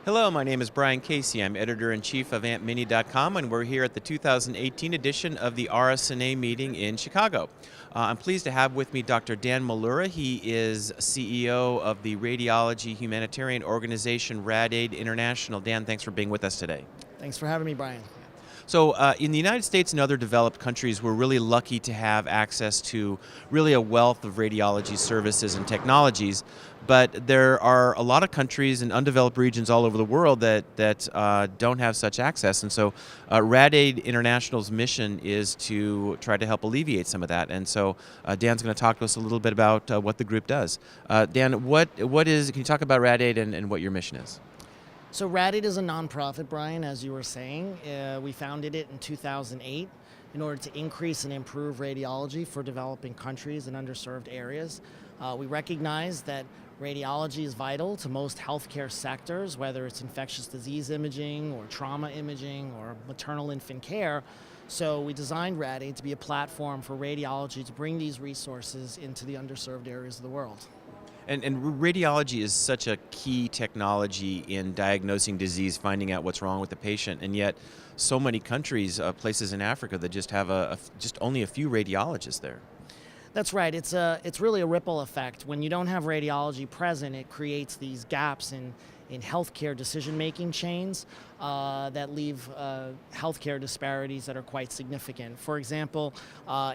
Hello, my name is Brian Casey. I'm editor-in-chief of AntMini.com, and we're here at the 2018 edition of the RSNA meeting in Chicago. I'm pleased to have with me Dr. Dan Mollura. He is CEO of the radiology humanitarian organization Rad-Aid International. Dan, thanks for being with us today. Thanks for having me, Brian. So in the United States and other developed countries, we're really lucky to have access to really a wealth of radiology services and technologies. But there are a lot of countries and undeveloped regions all over the world that don't have such access. And so Rad-Aid International's mission is to try to help alleviate some of that. And so Dan's going to talk to us a little bit about what the group does. Dan, can you talk about Rad-Aid and what your mission is? So Rad-Aid is a nonprofit, Brian, as you were saying. We founded it in 2008 in order to increase and improve radiology for developing countries and underserved areas. We recognize that radiology is vital to most healthcare sectors, whether it's infectious disease imaging or trauma imaging or maternal infant care. So we designed Rad-Aid to be a platform for radiology to bring these resources into the underserved areas of the world. And radiology is such a key technology in diagnosing disease, finding out what's wrong with the patient, and yet so many countries, places in Africa that just have just only a few radiologists there. That's right. It's really a ripple effect. When you don't have radiology present, it creates these gaps in healthcare decision-making chains that leave healthcare disparities that are quite significant. For example,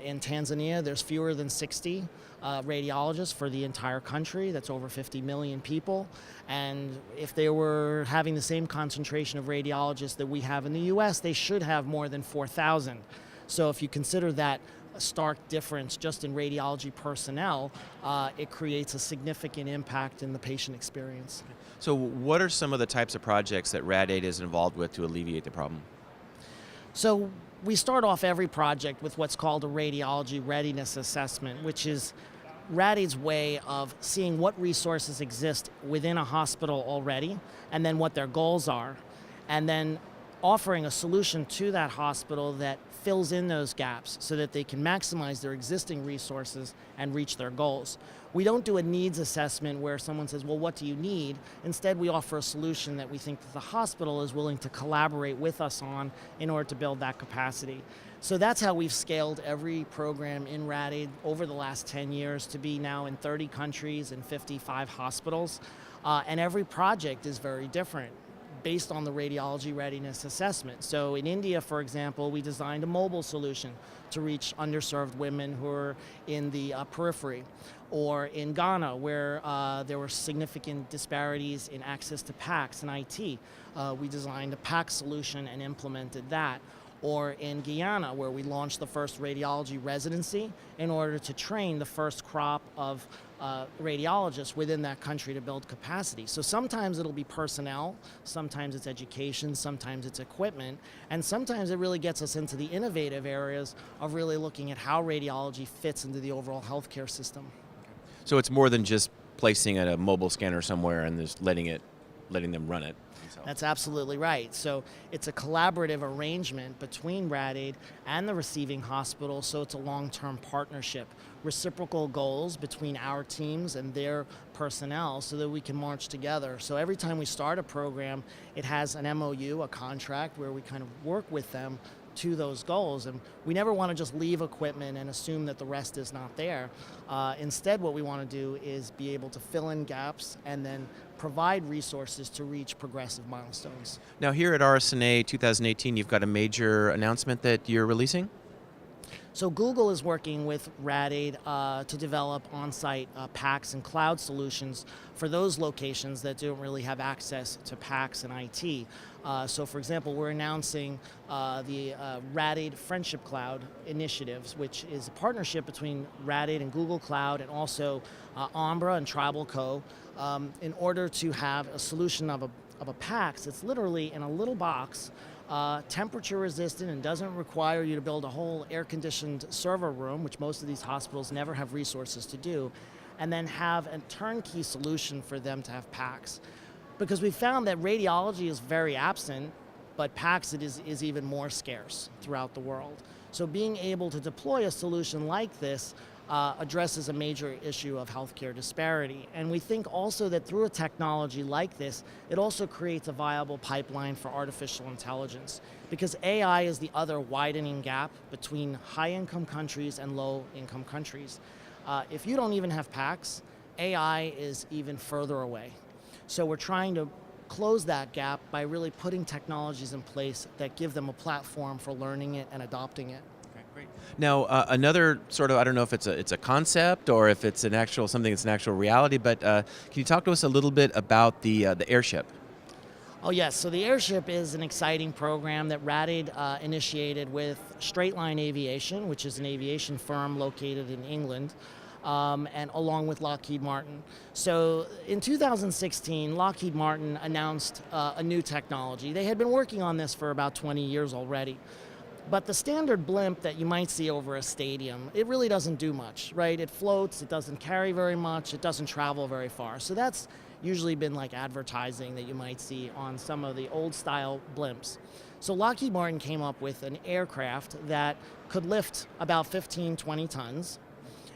in Tanzania, there's fewer than 60 radiologists for the entire country. That's over 50 million people. And if they were having the same concentration of radiologists that we have in the US, they should have more than 4,000. So if you consider that a stark difference just in radiology personnel, it creates a significant impact in the patient experience. So what are some of the types of projects that Rad-Aid is involved with to alleviate the problem? So we start off every project with what's called a radiology readiness assessment, which is Rad-Aid's way of seeing what resources exist within a hospital already and then what their goals are, and then offering a solution to that hospital that fills in those gaps so that they can maximize their existing resources and reach their goals. We don't do a needs assessment where someone says, well, what do you need? Instead, we offer a solution that we think that the hospital is willing to collaborate with us on in order to build that capacity. So that's how we've scaled every program in Rad-Aid over the last 10 years to be now in 30 countries and 55 hospitals. And every project is very different based on the radiology readiness assessment. So in India, for example, we designed a mobile solution to reach underserved women who are in the periphery. Or in Ghana, where there were significant disparities in access to PACS and IT, we designed a PACS solution and implemented that. Or in Guyana, where we launched the first radiology residency in order to train the first crop of radiologists within that country to build capacity. So sometimes it'll be personnel, sometimes it's education, sometimes it's equipment, and sometimes it really gets us into the innovative areas of really looking at how radiology fits into the overall healthcare system. So it's more than just placing a mobile scanner somewhere and just letting them run it. That's absolutely right. So it's a collaborative arrangement between Rad-Aid and the receiving hospital, so it's a long-term partnership. Reciprocal goals between our teams and their personnel so that we can march together. So every time we start a program, it has an MOU, a contract, where we kind of work with them to those goals. And we never want to just leave equipment and assume that the rest is not there. Instead, what we want to do is be able to fill in gaps and then provide resources to reach progressive milestones. Now here at RSNA 2018, you've got a major announcement that you're releasing? So Google is working with Rad-Aid to develop on-site PACS and cloud solutions for those locations that don't really have access to PACS and IT. So for example, we're announcing the Rad-Aid Friendship Cloud initiatives, which is a partnership between Rad-Aid and Google Cloud and also Ombra and Tribal Co. In order to have a solution of a PACS. It's literally in a little box, temperature resistant, and doesn't require you to build a whole air-conditioned server room, which most of these hospitals never have resources to do, and then have a turnkey solution for them to have PACS. Because we found that radiology is very absent, but PACS is even more scarce throughout the world. So being able to deploy a solution like this addresses a major issue of healthcare disparity. And we think also that through a technology like this, it also creates a viable pipeline for artificial intelligence, because AI is the other widening gap between high-income countries and low-income countries. If you don't even have PACS, AI is even further away. So we're trying to close that gap by really putting technologies in place that give them a platform for learning it and adopting it. Okay, great. Now, another sort of, I don't know if it's a concept or if it's something that's an actual reality, but can you talk to us a little bit about the airship? Oh yes, so the airship is an exciting program that Rad-Aid initiated with Straight Line Aviation, which is an aviation firm located in England, and along with Lockheed Martin. So in 2016, Lockheed Martin announced a new technology. They had been working on this for about 20 years already. But the standard blimp that you might see over a stadium, it really doesn't do much, right? It floats, it doesn't carry very much, it doesn't travel very far. So that's usually been like advertising that you might see on some of the old style blimps. So Lockheed Martin came up with an aircraft that could lift about 15, 20 tons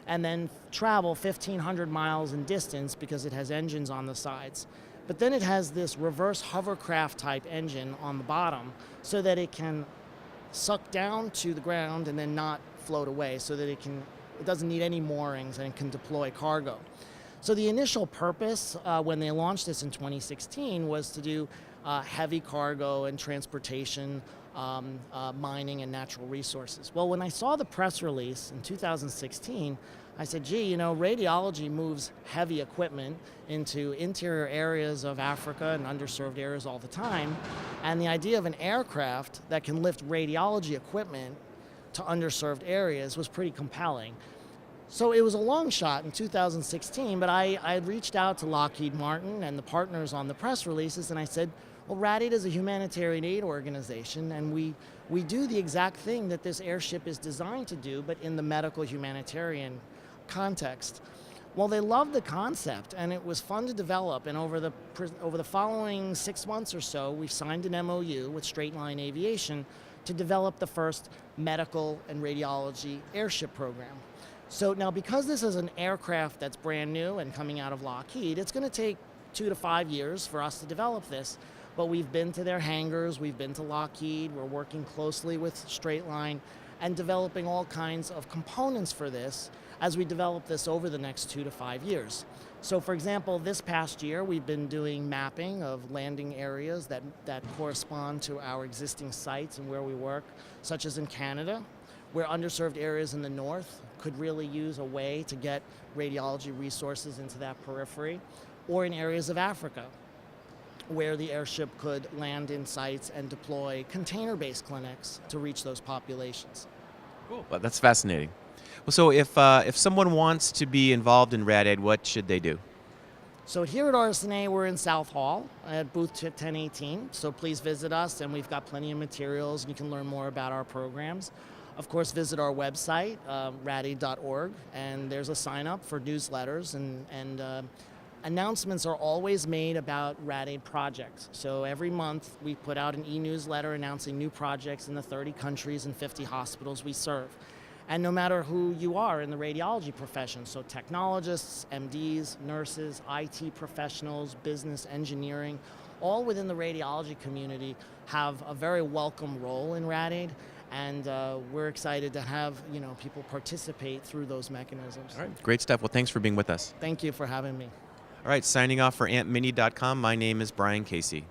and then travel 1,500 miles in distance because it has engines on the sides. But then it has this reverse hovercraft type engine on the bottom so that it can suck down to the ground and then not float away, so that it doesn't need any moorings and it can deploy cargo. So the initial purpose when they launched this in 2016 was to do heavy cargo and transportation, mining and natural resources. Well, when I saw the press release in 2016, I said, gee, you know, radiology moves heavy equipment into interior areas of Africa and underserved areas all the time. And the idea of an aircraft that can lift radiology equipment to underserved areas was pretty compelling. So it was a long shot in 2016, but I reached out to Lockheed Martin and the partners on the press releases, and I said, well, Rad-Aid is a humanitarian aid organization, and we do the exact thing that this airship is designed to do, but in the medical humanitarian context. Well, they loved the concept, and it was fun to develop, and over the following 6 months or so, we signed an MOU with Straight Line Aviation to develop the first medical and radiology airship program. So now, because this is an aircraft that's brand new and coming out of Lockheed, it's going to take 2 to 5 years for us to develop this. But we've been to their hangars, we've been to Lockheed, we're working closely with Straight Line and developing all kinds of components for this as we develop this over the next 2 to 5 years. So for example, this past year, we've been doing mapping of landing areas that correspond to our existing sites and where we work, such as in Canada, where underserved areas in the north could really use a way to get radiology resources into that periphery, or in areas of Africa, where the airship could land in sites and deploy container-based clinics to reach those populations. Cool. Well, that's fascinating. Well, so if someone wants to be involved in Rad-Aid, what should they do? So here at RSNA, we're in South Hall at booth 1018. So please visit us, and we've got plenty of materials, and you can learn more about our programs. Of course, visit our website, radaid.org, and there's a sign up for newsletters, and announcements are always made about Rad-Aid projects. So every month we put out an e-newsletter announcing new projects in the 30 countries and 50 hospitals we serve. And no matter who you are in the radiology profession, so technologists, MDs, nurses, IT professionals, business, engineering, all within the radiology community have a very welcome role in Rad-Aid. And we're excited to have people participate through those mechanisms. All right, great stuff. Well, thanks for being with us. Thank you for having me. All right, signing off for AmpMini.com, my name is Brian Casey.